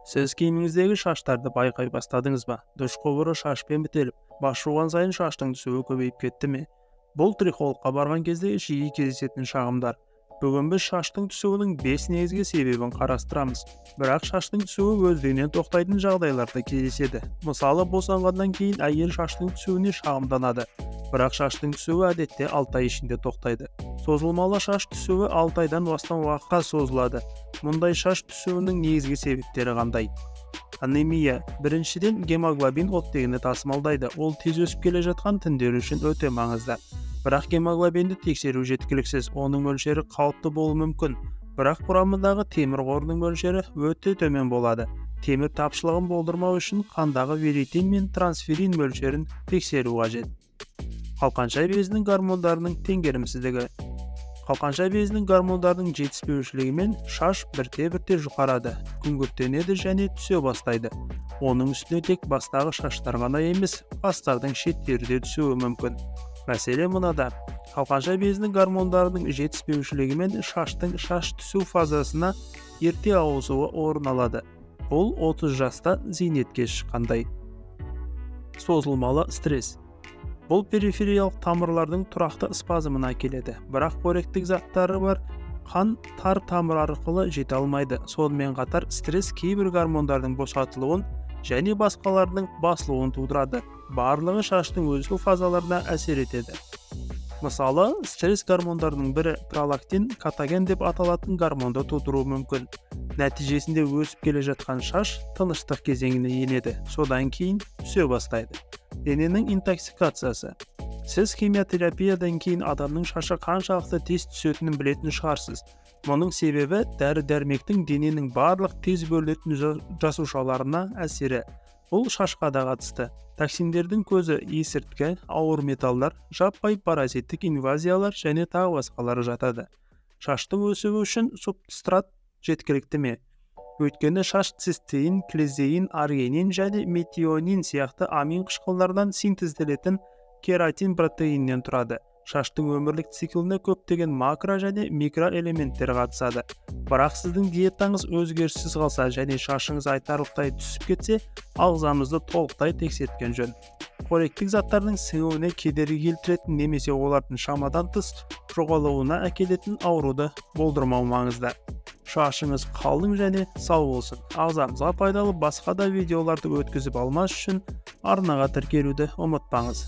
Сіз киіміңіздегі шаштарды байқай бастадыңыз ба? Душ құбыры шашпен бітеліп, бас жуған сайын шаштың түсуі көбейіп кетті ме? Бұл трихологқа барған кезде жиі кездесетін шағымдар. Бүгін біз шаштың түсуінің 5 негізгі себебін қарастырамыз. Бірақ шаштың түсуі өздігінен тоқтайтын жағдайларда кездеседі. Мысалы, босанғаннан кейін әйел шаштың түсуіне шағымданады. Бірақ шаштың түсуі әдетте 6 ай ішінде тоқтайды. Созылмалы шаш түсуі 6 айдан астам уақытқа созылады. Мұндай шаш түсуінің негізгі себептері қандай? Анемия. Біріншіден, гемоглобин оттегіні тасымалдайды. Ол тез өсіп келе жатқан тіндер үшін өте маңызды. Бірақ гемоглобинді тексеру жеткіліксіз, оның мөлшері қалыпты болуы мүмкін. Бірақ құрамындағы темір қорының мөлшері өте төмен болады. Темір тапшылығын болдырмау үшін қандағы ферритин мен трансферин мөлшерін тексеру қажет. Қалқанша безінің гормондарының теңгерімсіздігі. Қалқанша безінің гормондарының жетіспеушілігімен шаш бірте-бірте жұқарады, күңгірттенеді және түсе бастайды. Оның үстіне тек бастағы шаштар ғана емес, бастардың шеттері де түсуі мүмкін. Мәселе мынада: қалқанша безінің гормондарының жетіспеушілігімен шаштың шаш түсу фазасына ерте ауысуы орын алады. Бұл 30 жаста зейнетке шыққандай. Созылмалы стресс. Бұл перифериялық тамырлардың тұрақты спазмына әкеледі. Бірақ қоректік заттары бар қан тар тамыр арқылы жете алмайды. Сонымен қатар стресс кейбір гормондардың босатылуын және басқалардың басылуын тудырады. Барлығы шаштың өсу фазаларына әсер етеді. Мысалы, стресс гормондарының бірі пролактин, катаген деп аталатын гормонды тудыруы мүмкін. Нәтижесінде өсіп келе жатқан шаш тыныштық кезеңіне енеді. Содан кейін түсе бастайды. Дененің интоксикациясы. Сіз химиотерапиядан кейін адамның шашы қаншалықты тез түсетінін білетін шығарсыз. Мұның себебі дәрі-дәрмектің дененің барлық тез бөлінетін жасушаларына әсері. Бұл шашқа да қатысты. Токсиндердің көзі есірткі, ауыр металлар, жаппай паразиттік инвазиялар және тағы басқалары жатады. Шаштың өсуі үшін субстрат жеткілікті ме? Өйткені шаш цистеин, клезеин, аргинин және метионин сияқты амин қышқылдардан синтезделетін кератин протеиннен тұрады. Шаштың өмірлік цикліне көптеген макро және микроэлементтер қатысады. Бірақ сіздің диетаңыз өзгеріссіз қалса және шашыңыз айтарлықтай түсіп кетсе, ағзамызды толықтай тексерткен жөн. Қоректік заттардың сіңуіне кедергі келтіретін немесе олардың шамадан тыс жоғалуына әкелетін ауруды болдырмау маңызды. Шашыңыз қалың және сау болсын. Ағзамызға пайдалы басқа да видеоларды өткізіп алмас үшін арнаға тіркелуді ұмытпаңыз.